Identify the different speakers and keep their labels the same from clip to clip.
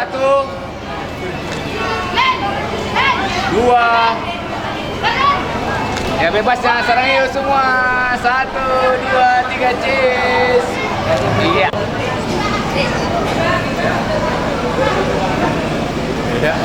Speaker 1: Satu, dua. Ya bebas jangan sarang yuk semua. Satu, dua, tiga, cheers. Iya. Udah.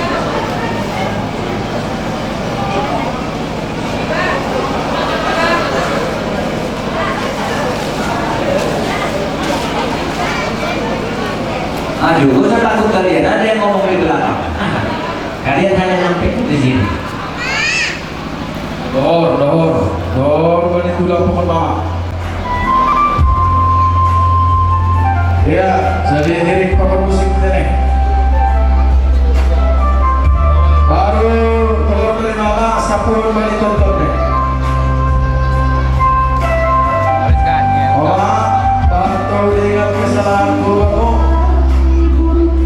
Speaker 2: Aduh, gak usah takut kalian. Ada yang ngomong di belakang. Kalian hanya nyampe di sini.
Speaker 3: Dor, balik dulu pohon bawah. Ya, jadi lirik papan musik kita nih. Baru telur dari mama, sapur balik tonton deh. Bantu ingat kesalahan buatmu.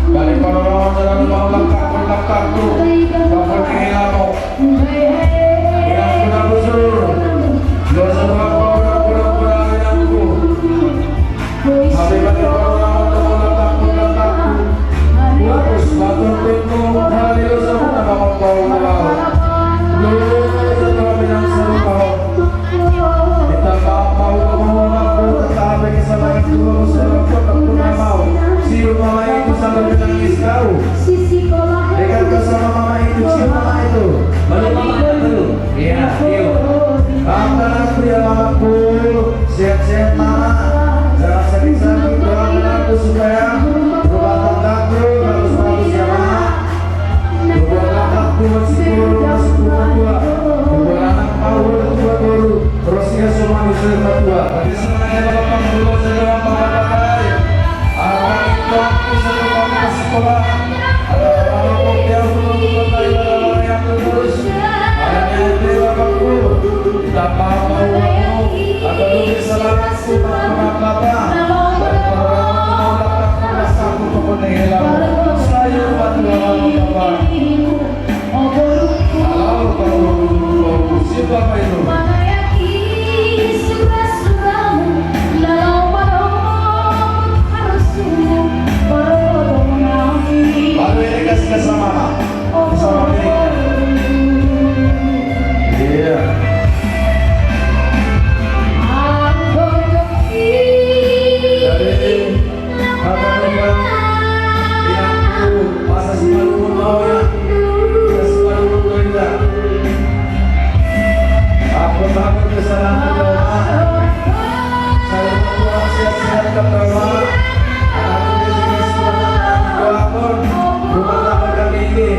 Speaker 3: Balik pada orang dalam mau lekakku. Bapak kehilanganmu. Budak-budak busur. Dosa bapak budak-budak hinangku. Habis balik pada orang dalam lekakku. Bagus batur pintu. Hari dosa pun abang kau malau. Dulu setelah binang seru kau. Kita mau aku tetapi kesalahan dulu selaput aku tak mau. Siu mama itu sambil menangis kau. Dekat bersama mama itu, cium mama itu.
Speaker 2: Balik mama dulu. Iya, yuk.
Speaker 3: Maafkan aku ya mamaku. Sehat-sehat mama. Jangan sakit-sakit. Doakan aku supaya rumah tanggaku bagus-bagus ya mama. Dua anakku masih guru, masih tua. Dua anak mau tua guru. Terusnya semua bisa tua. Tapi sebenarnya bapak dulu saja bapak. Anak itu aku selalu mau sekolah. Ada orang yang belum bertanya orang yang terus. Hanya itu bapakku. Tak mau aku. Ada lebih salahku tak bapak. Dan orang mau datang rasaku pokoknya hilang. Saya batu lawan bapak. Halo kau siapa itu? Baru ini kasih sama mama, sama miliknya. Iya. Jadi kakak lupa ingatku masa semalun mau ya, kita semalun goda. Aku takut kesalahan doa. Saya berdoa sehat-sehat kembali. Rumah tangga kami ini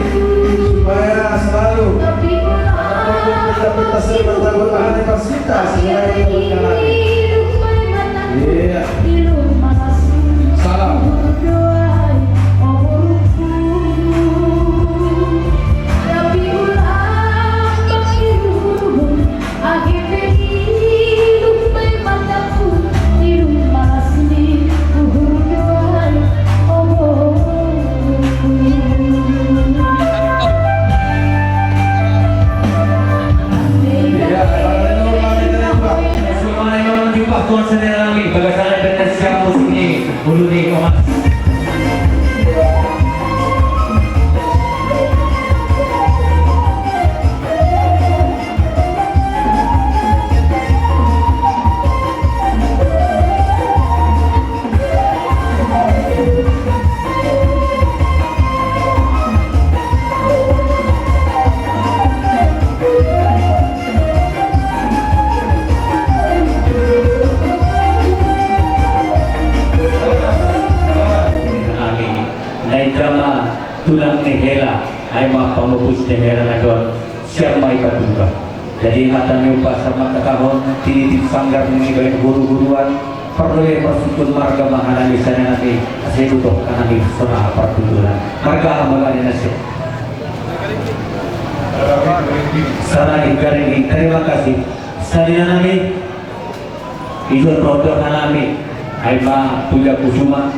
Speaker 3: supaya selalu kita bertahan di fasilitas supaya kita berjalan. Iya. Salam.
Speaker 2: Tuan sendiri lagi bagaimana dengan siapa musik ini ulu nih Omas. Tulang negela ay mga pangupos negela na doon siya may katuga. Jadi hata niyo pa sa mga kahon tinitip sanggar ng ibang guru-guruan perlu yang bersukun marga mahalani sana natin kasi tutok kanami sa pertutulan marga amalani na siya sana garing terima kasih salina namin idol produk na namin ay mga tuya kusuma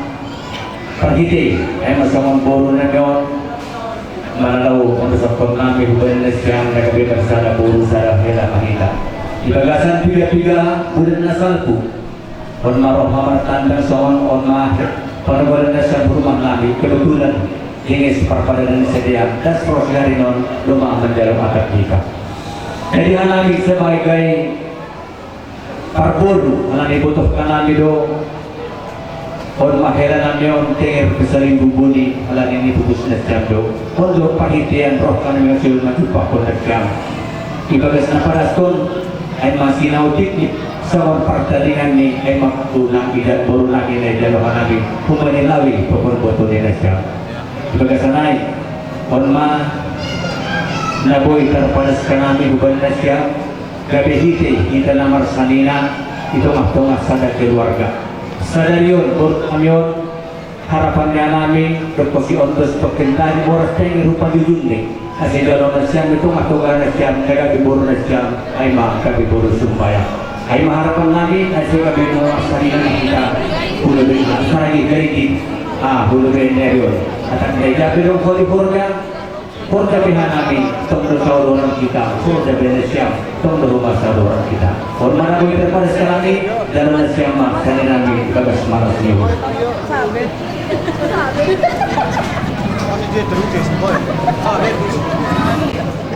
Speaker 2: pagiti ay masamang boro na ngayon manalaw kung sa pagkami hubayan na siyang nagabitang sana boro sa hela mahita ibagasan piga-piga bulan na salpo on maroh hamar tandang soon on mahir panawalan na siyang rumah namin kebetulan tingis perpadanan sedia dan prosesi non lumah mendalam akad nikah. Jadi anak sebagai parbulu anak dibutuhkan nabi do on maheran nabi on tengir kesaling bubuni alat ini putus nasjam do on do pahitian roh kan mengasil maju pakon nasjam ibagas naparaskon ay masih nautik ni sama pertandingan ni ay makatuna idat baru lagi na idalawa nabi humanilawi pakon boto ni nasjam ibagas anay on ma naboy terpadas kanami bukan nasjam gabi hiti kita namar sanina itu maktungah sadar keluarga sadar yun kami yun harapannya nami berkosi ontos pekentani moras tengi rupa jujun nih kasi dalam nasyam itu maktungah nasyam kaya biburu nasyam ay gabi buru sumpaya ay harapan nami ay gabi namar sanina kita hulu bin saragi garigi hulu bin neryon at ang gabi dong kodi purga Porda bihanami, tunggu saudara kita, porda benesiam, tunggu rumah saudara kita. Hormat aku terpada sekali dalam nasiama, kali nami bagas malas niu.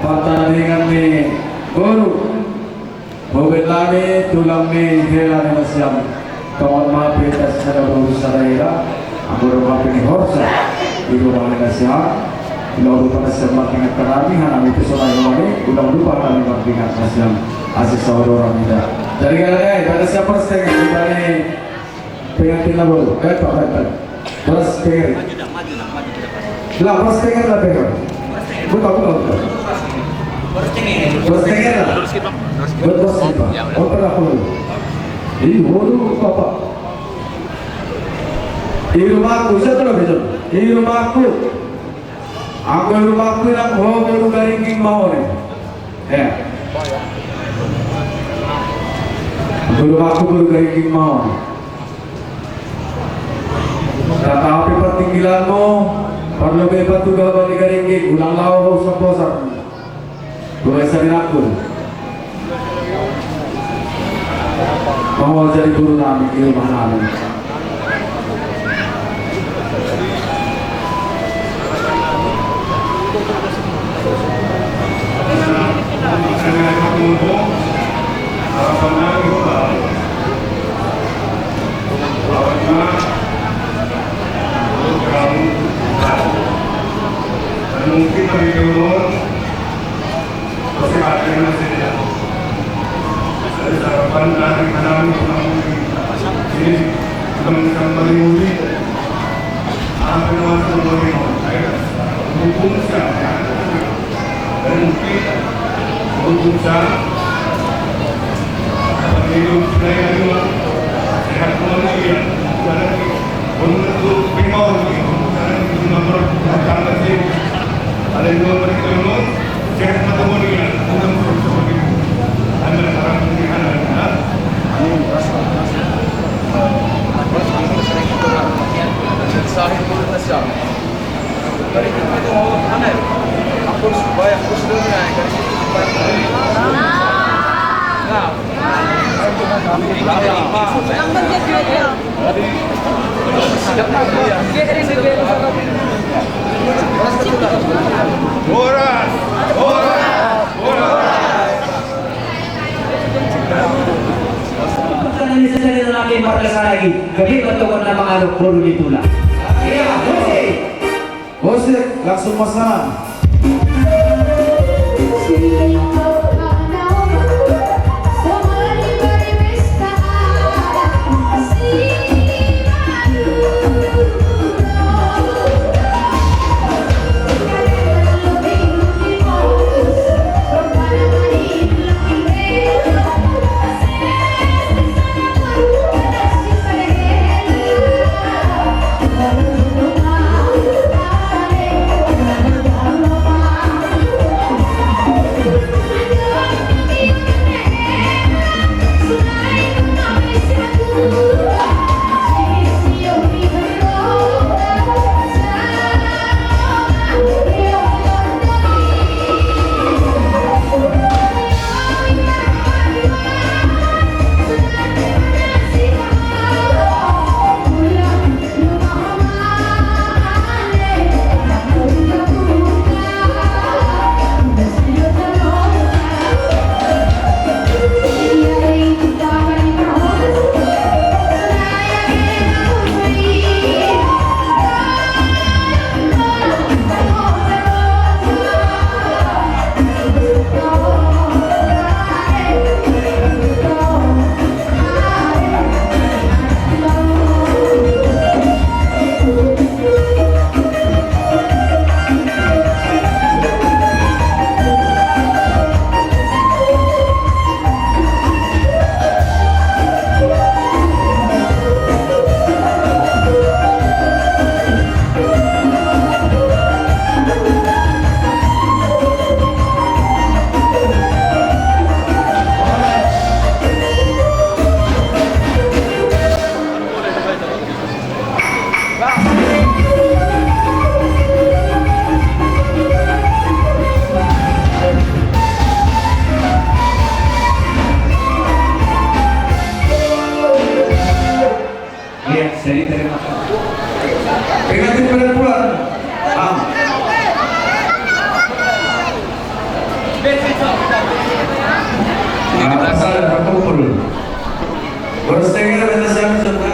Speaker 3: Pertandingan ni guru, bukit lami, tulang ni hela ni nasiam. Kawan maaf kita secara berusaha ira, aku rumah ini horsa, di rumah ni nasiam. Ulang lupa nasiam makingat karami, hanami pesona yang ini, ulang lupa kami makingat nasiam asik saudara kita. Jadi kalian, pada siapa setengah kita ni pengantin labur, Pak. Terus pengen. Lah, pas pengen lah pengen. Buka. Terus pengen lah. Betul sih Pak. Oh pernah dulu. Ini waduh Bapak. Di rumahku, saya tahu betul. Di rumahku. Aku rumahku nak baru garing mau ni. Ya. Aku rumahku baru garing mau. Kata api pertinggilanmu, perlu bebas juga balik garing ulang lau bosan. Boleh sering aku. Mau jadi guru nami di rumah nami.
Speaker 4: Mungkin lebih dulu masih ada yang masih tidak. Dari harapan dari kami ini teman-teman melimuli apa yang masuk melimuli hukum saya dan mungkin hukum saya hidup saya juga sehat manusia dan untuk primordial dan nomor pertama sih ada dua mereka yang sehat matematika untuk seperti itu. Anda sekarang pilihan adalah sahih pun nasiam. Dari itu mana? Aku supaya aku sudah naik dari situ supaya. Nah,
Speaker 2: Pertanyaan ini saja lagi markas lagi. Jadi bentukkan nama anak baru ditulang. Iya,
Speaker 3: Bosik, langsung masalah. Boros tinggal beta siapa suka?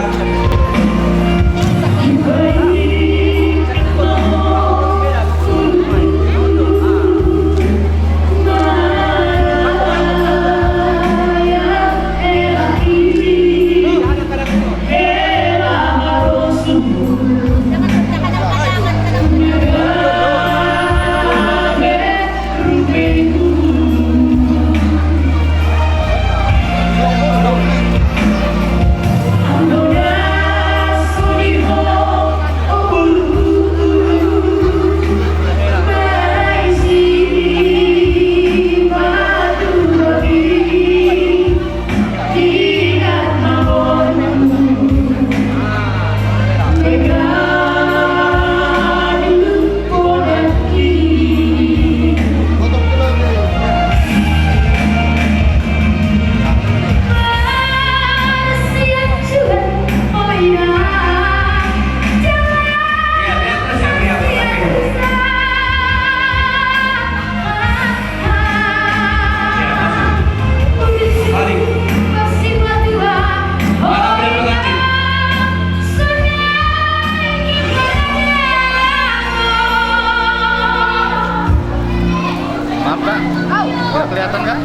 Speaker 1: Maaf kak, nggak kelihatan kak?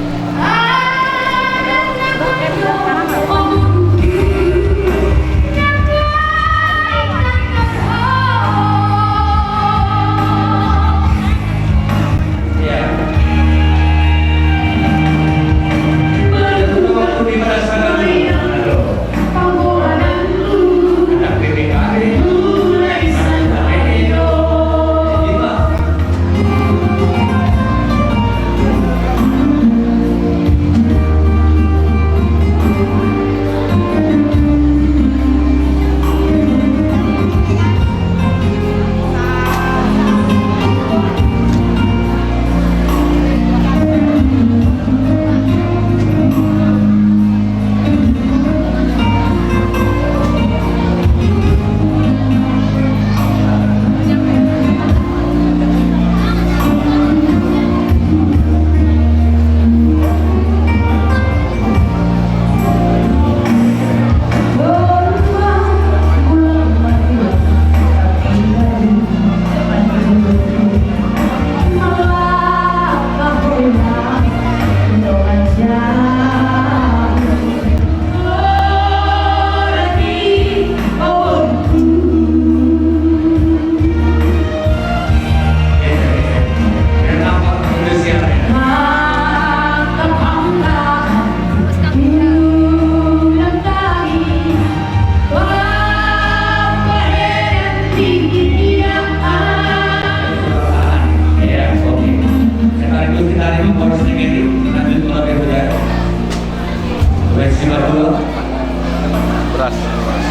Speaker 1: Beras.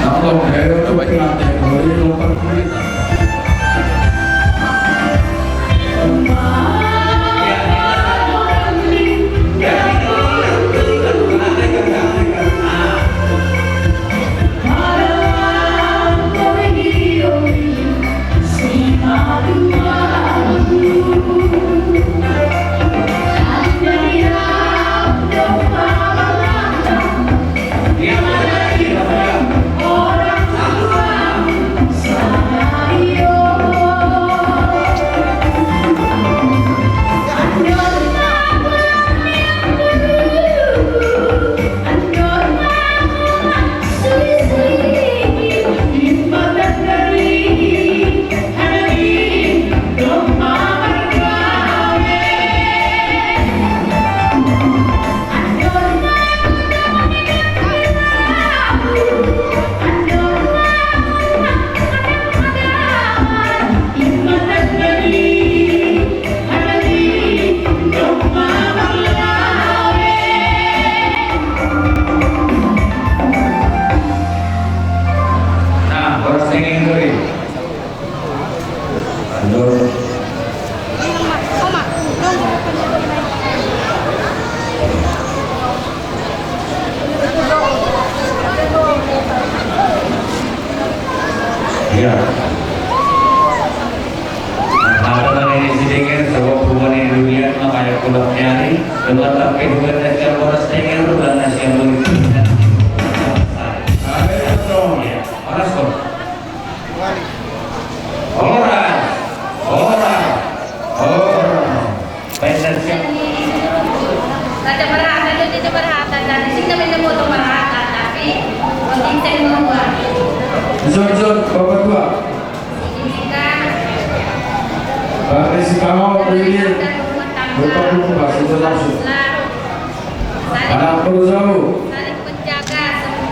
Speaker 3: Kalau dari itu kategori nomor berita.
Speaker 2: Ya. Ada mana ini sedikit sebuah perubahan yang dilihat makanya pulang nyari. Dengan tapi bukan nasi yang boros dengan bukan nasi yang begitu. dan siap.
Speaker 5: Ada merata, ada merata, dan sing namin na mo itong merata, tapi konting sa mga
Speaker 3: Zon, bapak tua.
Speaker 5: hindi ka
Speaker 3: Bakit si kamu pilih? Bapak tua, sudah langsung. Anak perusahaan.
Speaker 5: saling menjaga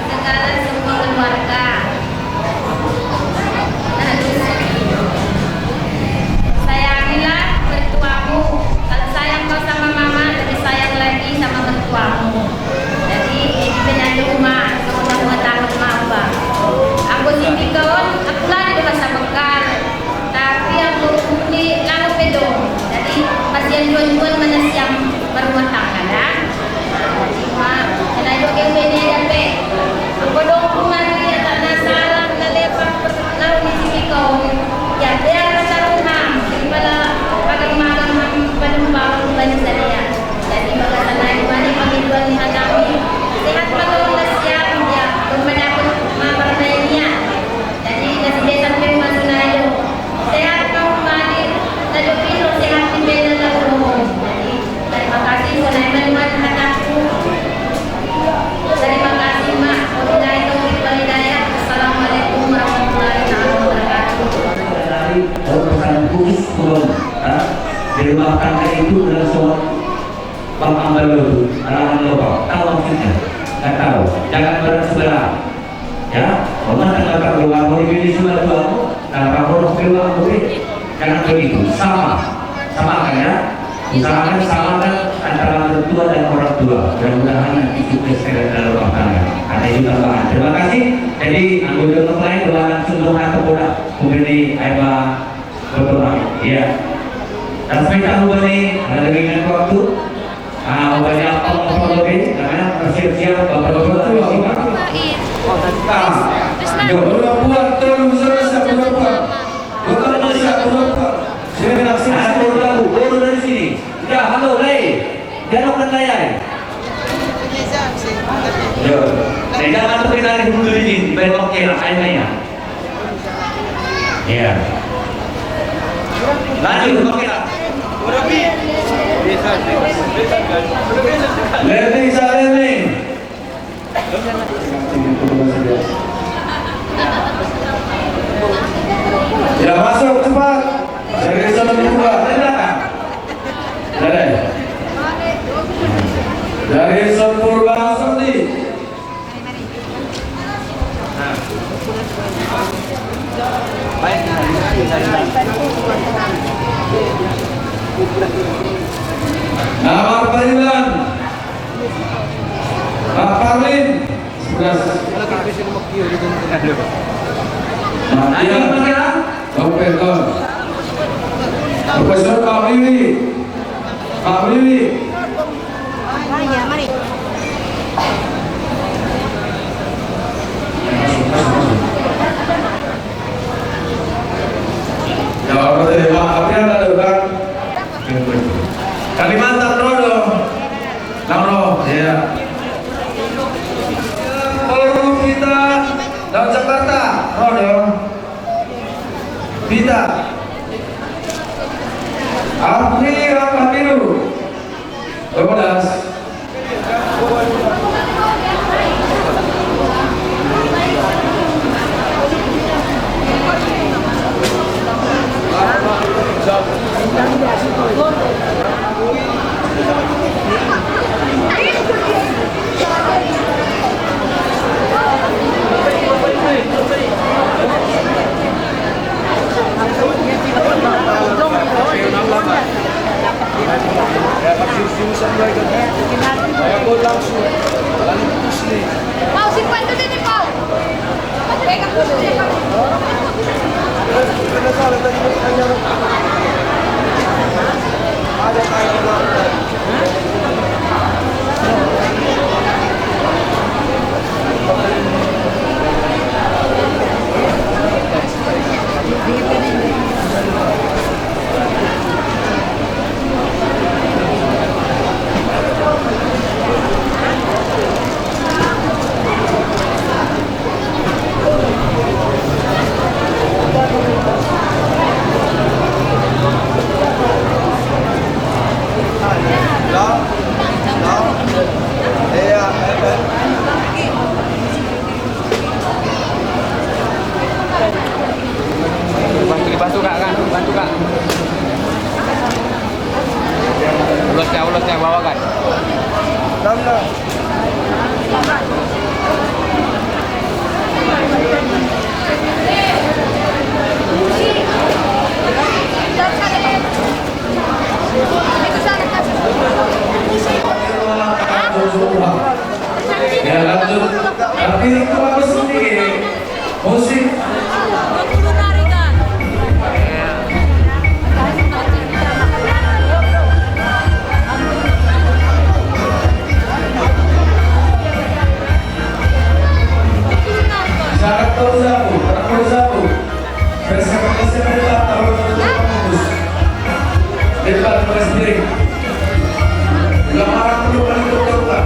Speaker 5: segala semua keluarga. Sayangilah mertuamu. Kalau sayang kau sama mama, lebih sayang lagi sama mertuamu. Jadi ini benar rumah, semua mengetahui mama. Aku sini kawan, aku lah di masa bekal. Tapi aku ini lalu pedong. Jadi pasien jual-jual mana siang berumah tangga dah. Kenapa kau ini ada aku dong kumari ya tak nasalah nalepak lalu di sini kau. Ya dia rasa rumah. Jadi malah magang-magang penumpang banyak saya. Jadi makanya naik mana panggilan ni hanami. Sehat kalau dah siap dia. Kemudian aku mabarnanya. Jadi nasi desa kami masuk nayo. Sehat kau mari. Lalu pino sehat di bela lalu. Jadi terima kasih menaik anakku. Terima kasih mak. Wabillahi taufiq wal hidayah. Assalamualaikum warahmatullahi wabarakatuh.
Speaker 2: Dari pesan khusus turun di rumah tangga itu adalah soal Bang Ambal itu arahan lokal. Tahu maksudnya? Nggak tahu. Jangan berat sebelah. Ya, rumah tangga kedua mau ini semua tuamu. Nah, kalau kedua boleh. Jangan begitu. Sama kan ya? Usahakan samakan antara mertua dan orang tua. Mudah-mudahan nanti sukses dalam rumah tangga. Ada juga bahan. Terima kasih. Jadi anggota lain doakan sebelumnya kepada memberi Aiba berdoa. Iya. Dan sampai tahu ini ada dengan waktu. Banyak apa lebih karena bersiap-siap beberapa siapa.
Speaker 3: Buat terus buat. Bukan bisa buat. Saya nak
Speaker 2: Baru dari sini. Ya, halo, Lei. Jangan kan layar. Yo, jangan sampai dari dulu di sini. Belok kira kayaknya. Iya. Lanjut, oke lah.
Speaker 3: Learning sa learning. Ya masuk cepat. Dari sana buka. Dari Sempurna Sandi. Nama panggilan Pak Parlin. Sudah.
Speaker 2: Lanjut, panggilan.
Speaker 3: Oke, kon. Profesor Pak Willy. Pak Willy.
Speaker 5: Mari.
Speaker 3: Ya, maafnya ada kan? Kalimantan Rodo. Naro, ya. Forum kita dan Jakarta, Rodo. Kita. Afri Rahmatiru. 12.
Speaker 1: bawakan.
Speaker 3: Ya lanjut. Tapi itu bagus nih. Musik. Syarat tahu sabu, tahu sabu. Bersama-sama adalah tahu bagus. Dekat sendiri. Lamaran perlu kali terbuka.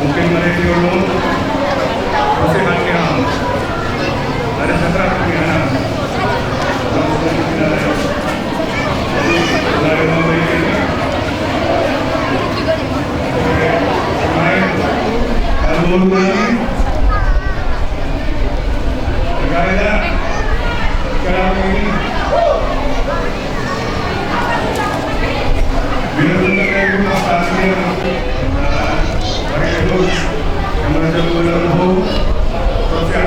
Speaker 4: Mungkin mereka dulu masih hati ada setelah kegiatan dari memberi ini kalau ini negara sekarang ini bila benar rumah pasir yang menjadi benar-benar sosial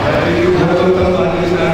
Speaker 4: dari beberapa tempat di sana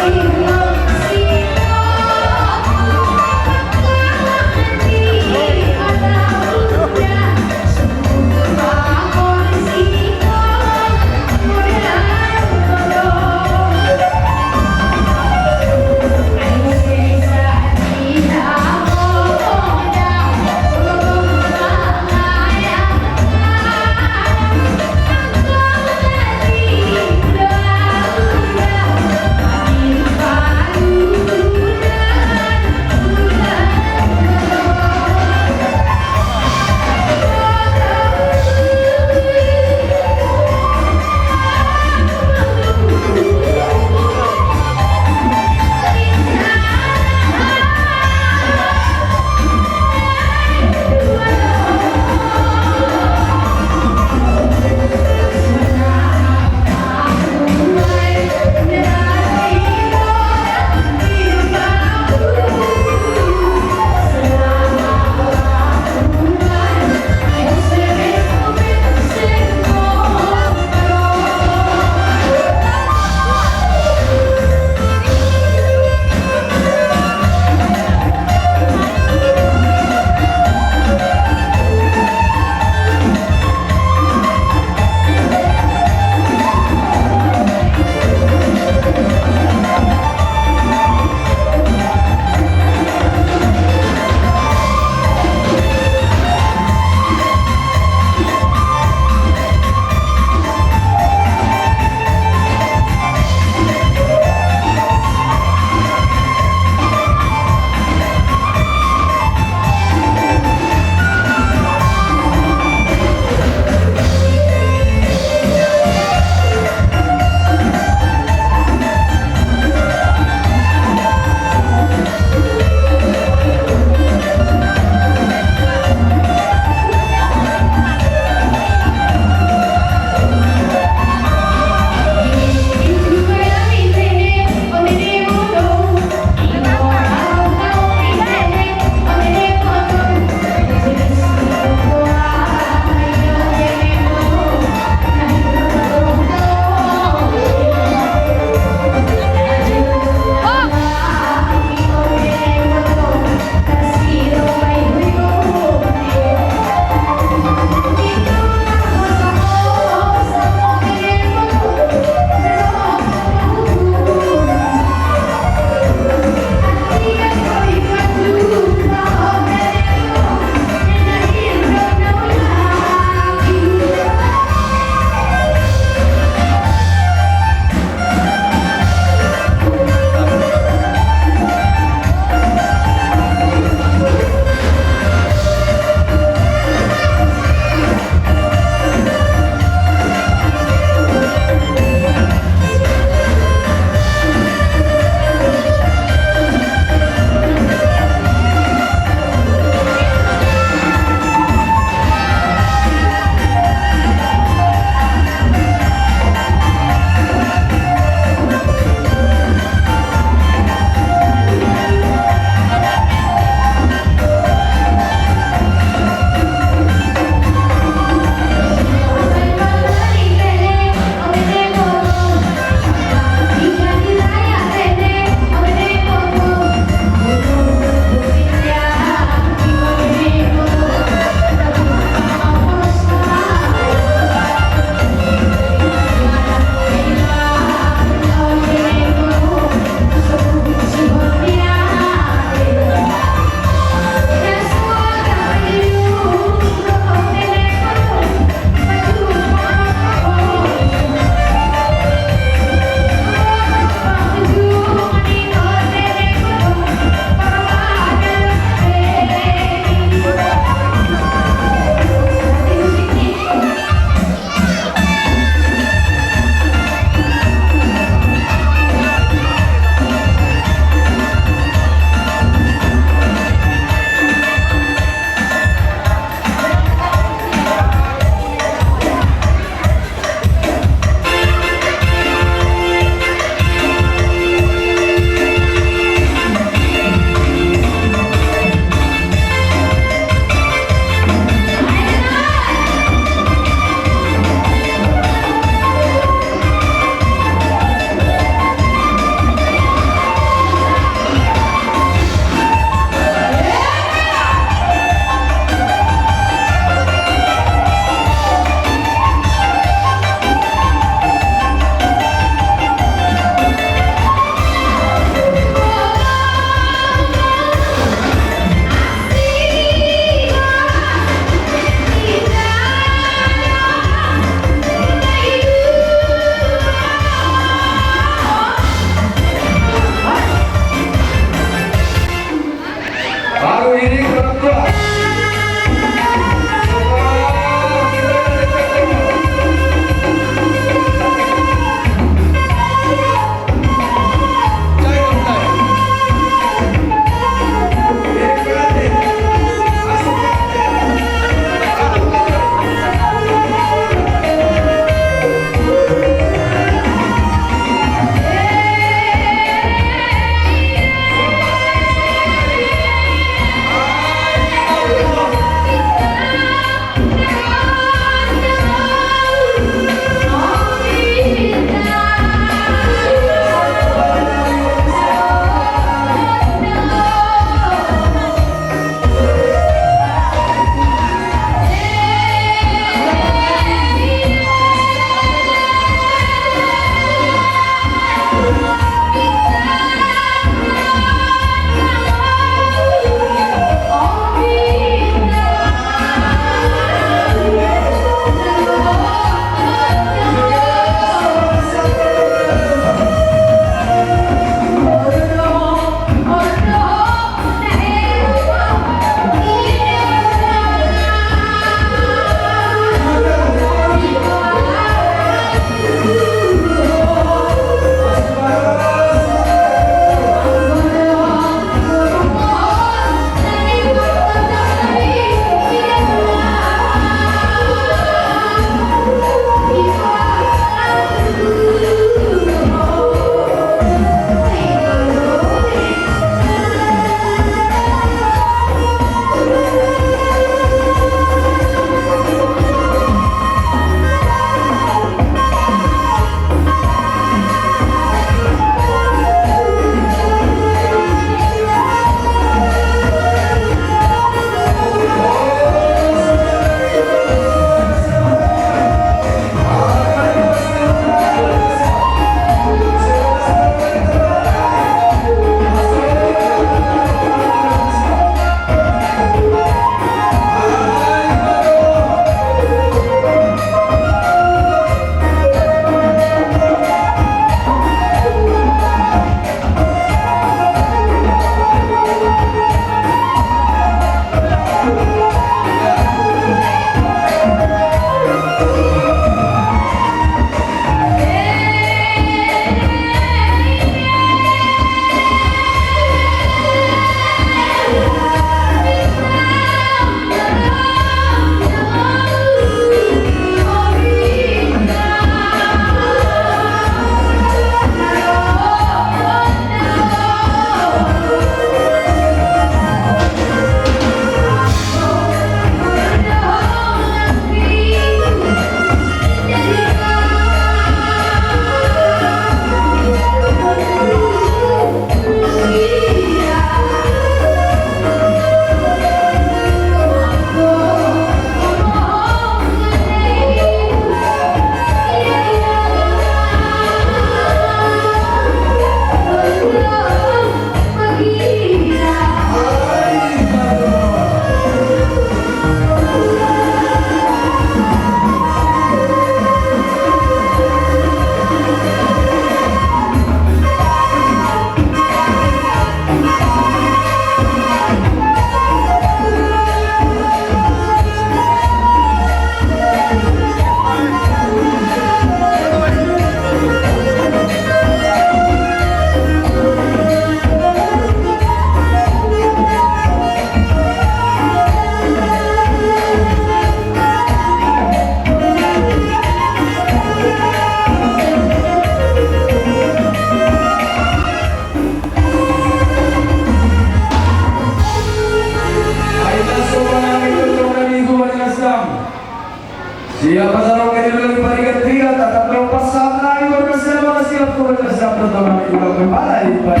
Speaker 3: lagi balikan tiga, tatap lompat sana, ibu bersama siap siap pertama juga kembali Pak.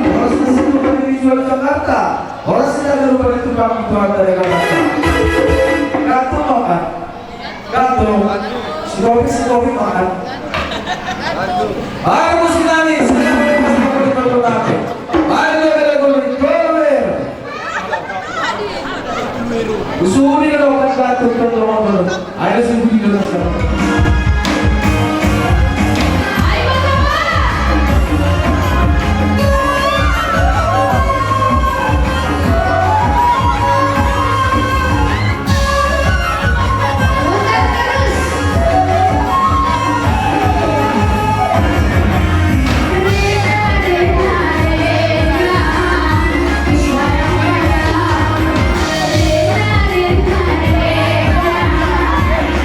Speaker 3: Orang sudah situ kali dijual Jakarta, orang sudah lupa itu kami itu ada yang kata. Gato makan, gato, si kopi makan. Ayo musim nani, saya boleh masuk ke tempat nanti. Ayo boleh. Usuli na daw ang gatong tulungan. Ayaw sa hindi na sa.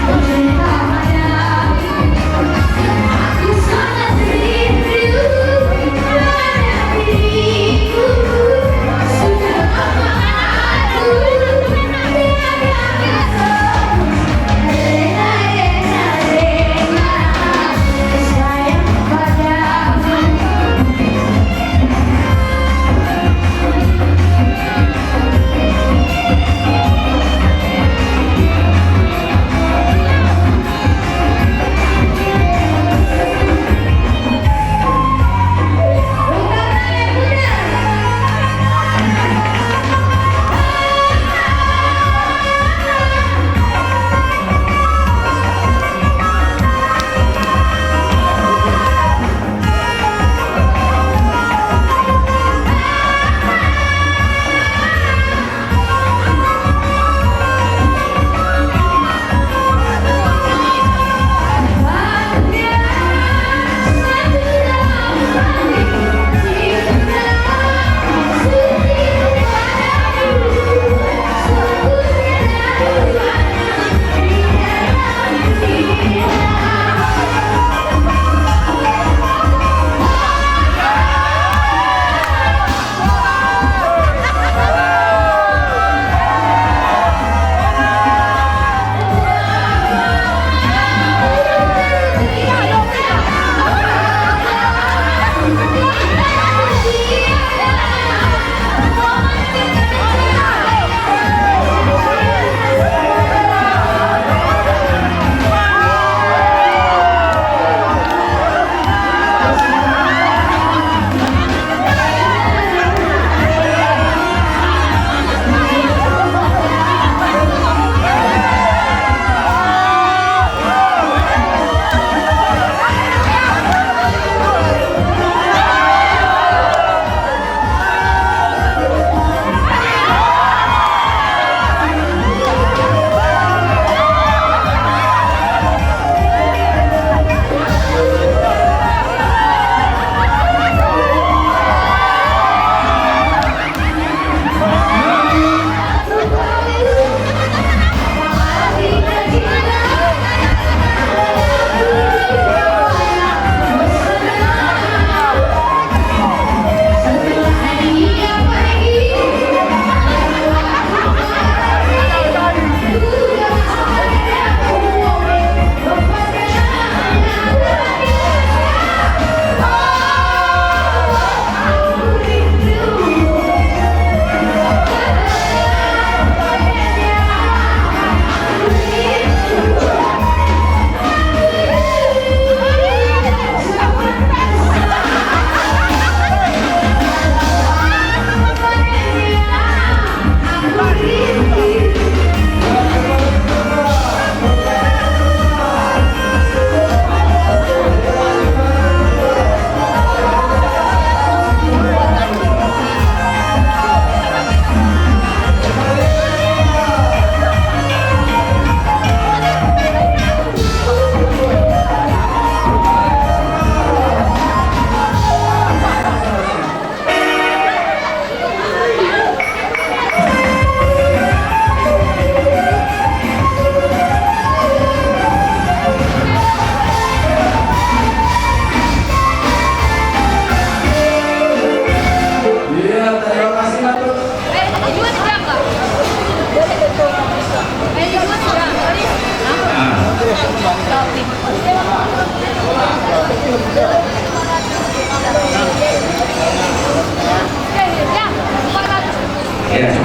Speaker 5: Terus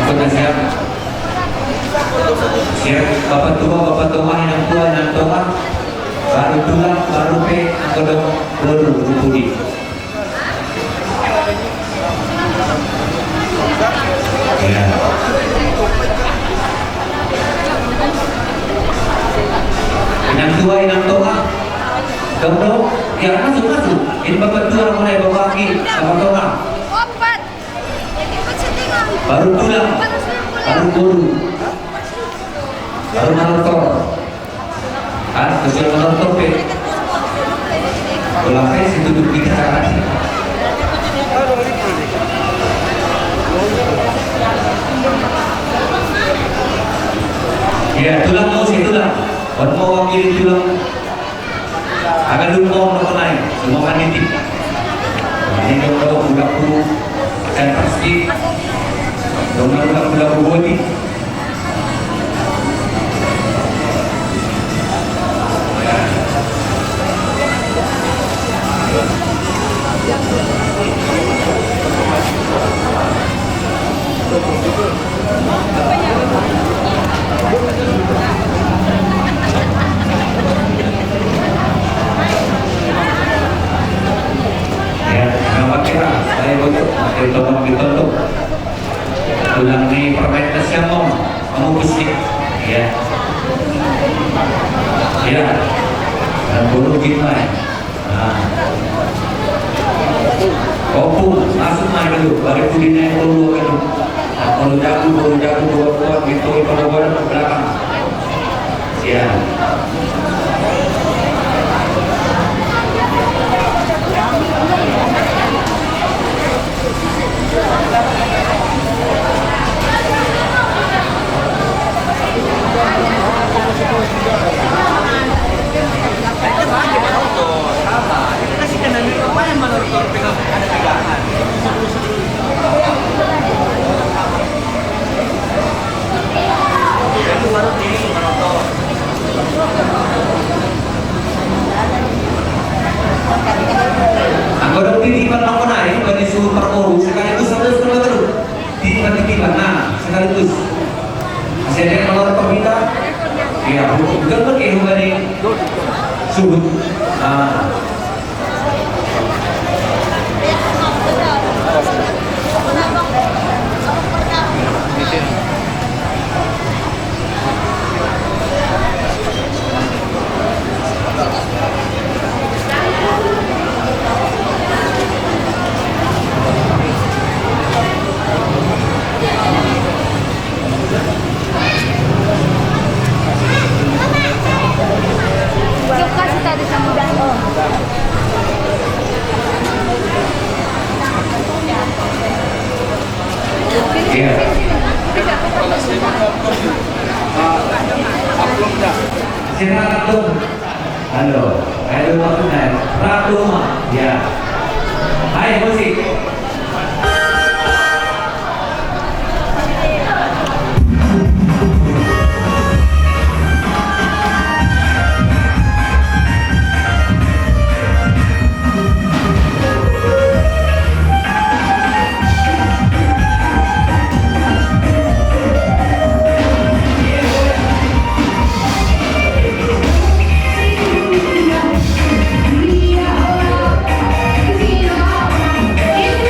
Speaker 2: Sudah siap? Siap, bapak tua, yang tua, baru tulang, baru pe, kodok, baru budi. Ya. Yang tua, dong, ya masuk. Ini bapak tua mulai bawa kaki, sama tua.
Speaker 5: Opat.
Speaker 2: Baru tulang, baru buru, baru motor. Kan, kecil motor pe. Pulang pe, situ duduk di kanan. Ya, tulang mau sih tulang. Buat mau wakili tulang. Agak dulu mau naik, semua kan nitip. Ini kalau udah puluh akan pasti. Udah bodi. Ditonton tulang ni permetes kamu bisik ya dan bulu gimana opung masuk main dulu baru kuliner bulu kan kalau jago dua kuat gitu kalau ke belakang ya. Anggota titipan mau naik bukan disuruh perkoru sekaligus terus titipan nah sekaligus masih ada yang menolak pemerintah ya bukan pakai hubungan subut
Speaker 5: Yung kasi tadi sa mudan.
Speaker 2: iya sini ratum halo waktu naik ratum ya hai musik.
Speaker 5: Iya,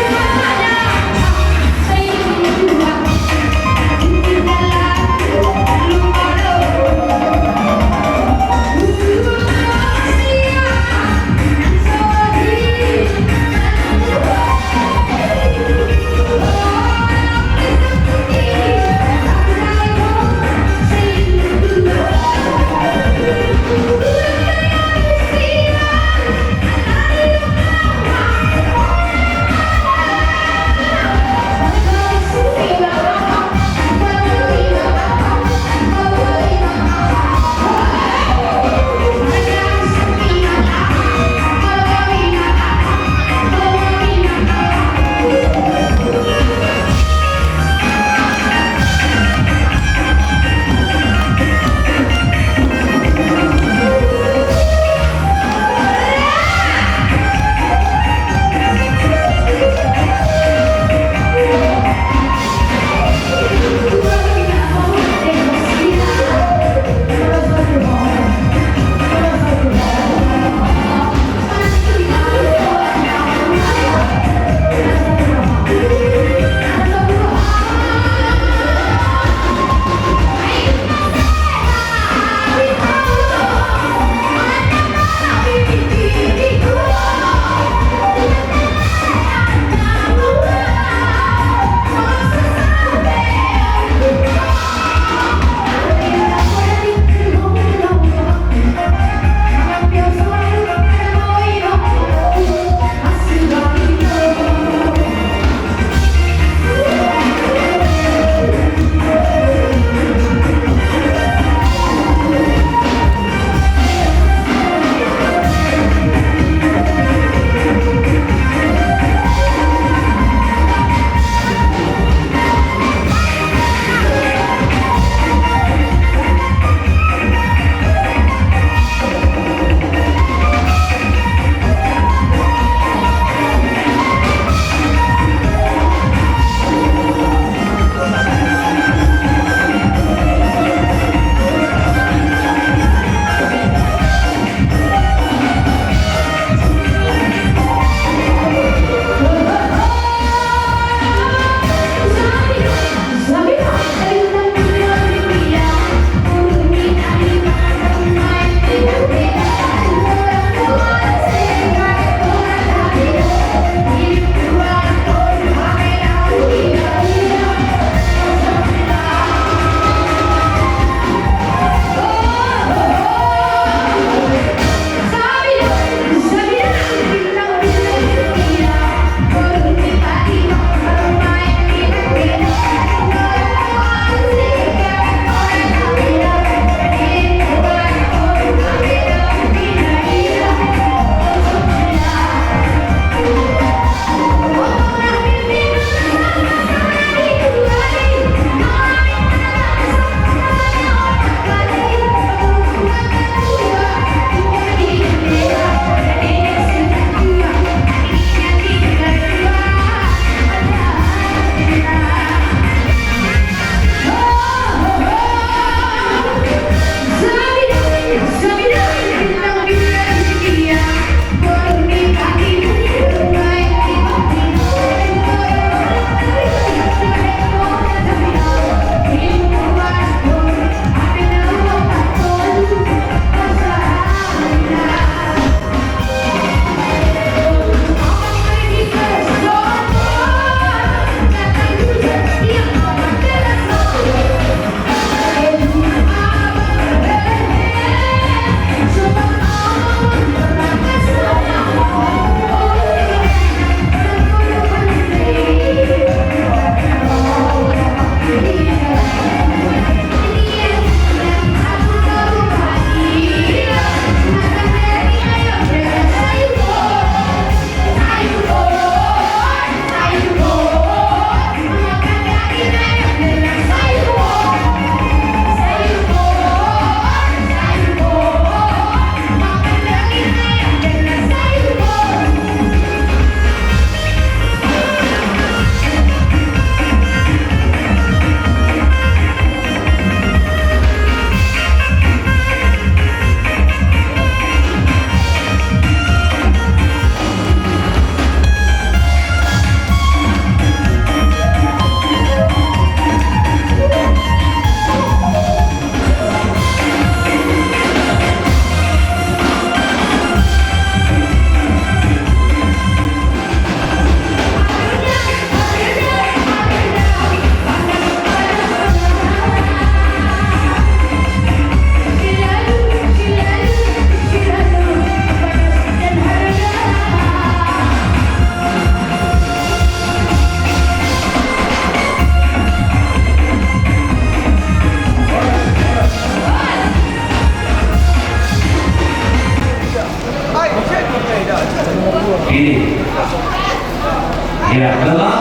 Speaker 2: Ya, lama.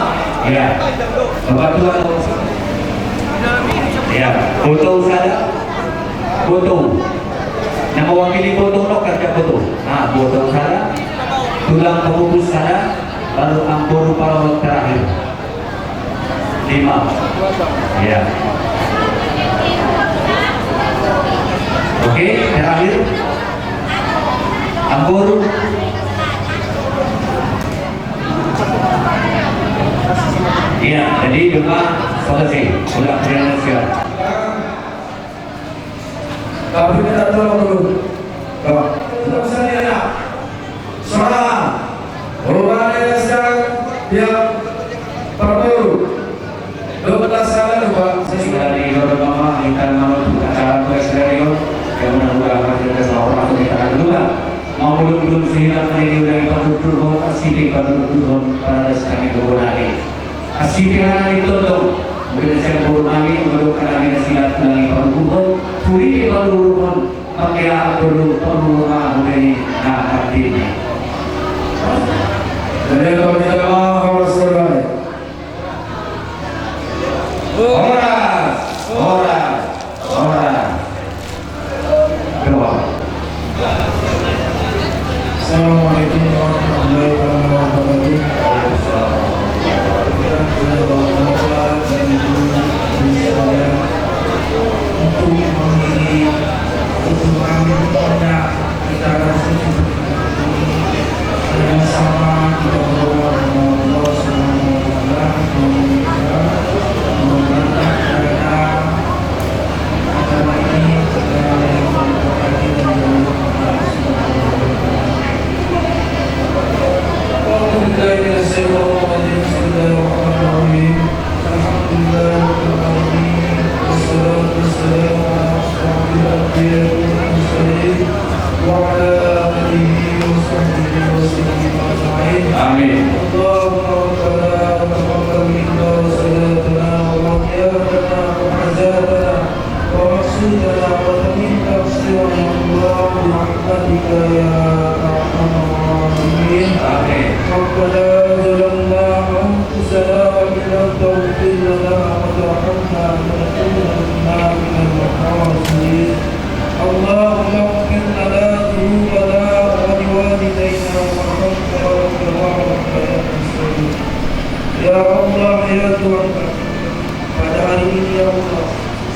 Speaker 2: Ya. Bapak tua. Ya, foto sada. Foto. Yang mewakili foto no kerja foto. Nah, foto sada. Tulang pembungkus sada. Lalu ampuru parawat terakhir. 5. Ya. Oke, terakhir. Ampuru. Iya, jadi doa selesai. Sudah berjalan siap.
Speaker 3: Tapi kita tolong dulu. Tidak bisa lihat. Suara. Perubahan sedang tiap perlu. 12 kali Pak.
Speaker 2: Dari Bapak Mama kita mau acara presiden yang menanggung hasil seorang atau kita juga mau belum sehingga ini dari Pak Asih Pak pada sekali berboleh. Asih itu tuh mungkin saya berboleh belum kena silat dari Pak Puri Pak pakai perlu dari artinya.
Speaker 3: Jadi kalau kita mau harus selesai.
Speaker 2: Orang. Keluar.
Speaker 3: Assalamualaikum warahmatullahi wabarakatuh. Untuk memilih keturunan pada kita sama kita berdoa Allah Subhanahu wa
Speaker 2: Amin.
Speaker 3: اللهم اغفر لنا ذنوبنا ولوالدينا وارحمنا ya Allah ya Tuhan pada hari ini ya Allah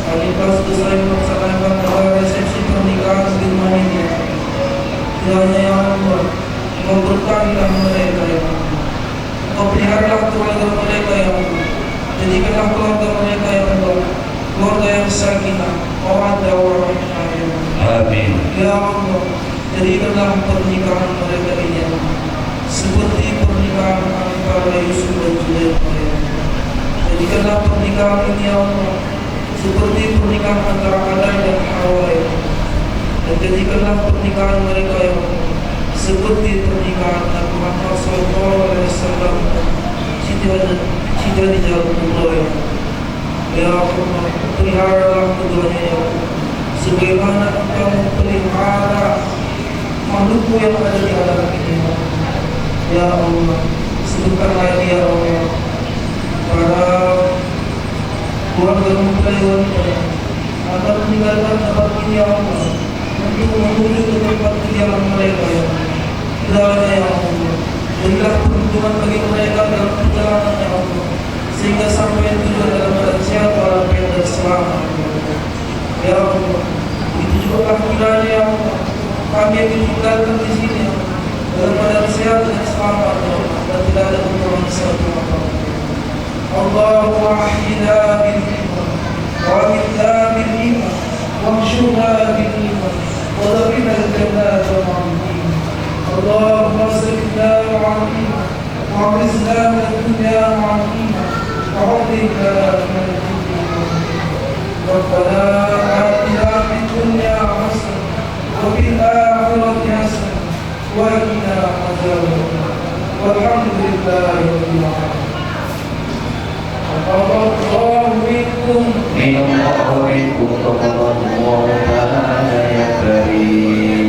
Speaker 3: kami pas selesai melaksanakan resepsi pernikahan di rumah ini kiranya ya Allah Kau berkatilah mereka ya Allah Kau peliharalah keluarga mereka ya Allah jadikanlah keluarga mereka ya Allah keluarga yang sakinah mawaddah warahmah ya Allah
Speaker 2: Amin.
Speaker 3: ya Allah jadikanlah pernikahan mereka ini ya Allah seperti pernikahan antara Yusuf dan Zulaikha ya Allah. Jadikanlah pernikahan ini ya Allah seperti pernikahan antara Adam dan Hawa ya Allah. Dan jadikanlah pernikahan mereka ya Allah seperti pernikahan Nabi Muhammad SAW cita di jalan Allah ya Allah. Ya Allah, peliharalah keduanya ya Allah sebagaimana Engkau memelihara makhlukmu yang ada di alam ini ya Allah. Ya Allah, sebutkan lagi ya Allah para keluarga mempelai wanita agar meninggalkan tempat ini ya Allah untuk menuju ke tempat kediaman mereka ya Allah. Kiranya ya Allah, berilah peruntungan bagi mereka dalam perjalanan ya Allah sehingga sampai tujuan dalam keadaan sehat walafiat dan selamat ya Allah. Itu juga kiranya ya Allah kami yang ditinggalkan di sini ya Allah dalam keadaan sehat dan selamat dan tidak ada kekurangan satu apapun. Allahumma ahyina bil iman wa amitna bil iman wa anshurna bil iman wa dharina al jannata ma'al iman. Allahumma sallimna ma'al iman wa amrizna min dunya ma'al iman wa hafidna min al-dunya Rabbana atina fid dunya hasanah wa fil akhirati hasanah وإنا عذاب والحمد لله رب العالمين. تقبل الله منكم
Speaker 2: Minum Allah minkum taqabbalallahu ta'ala ya karim.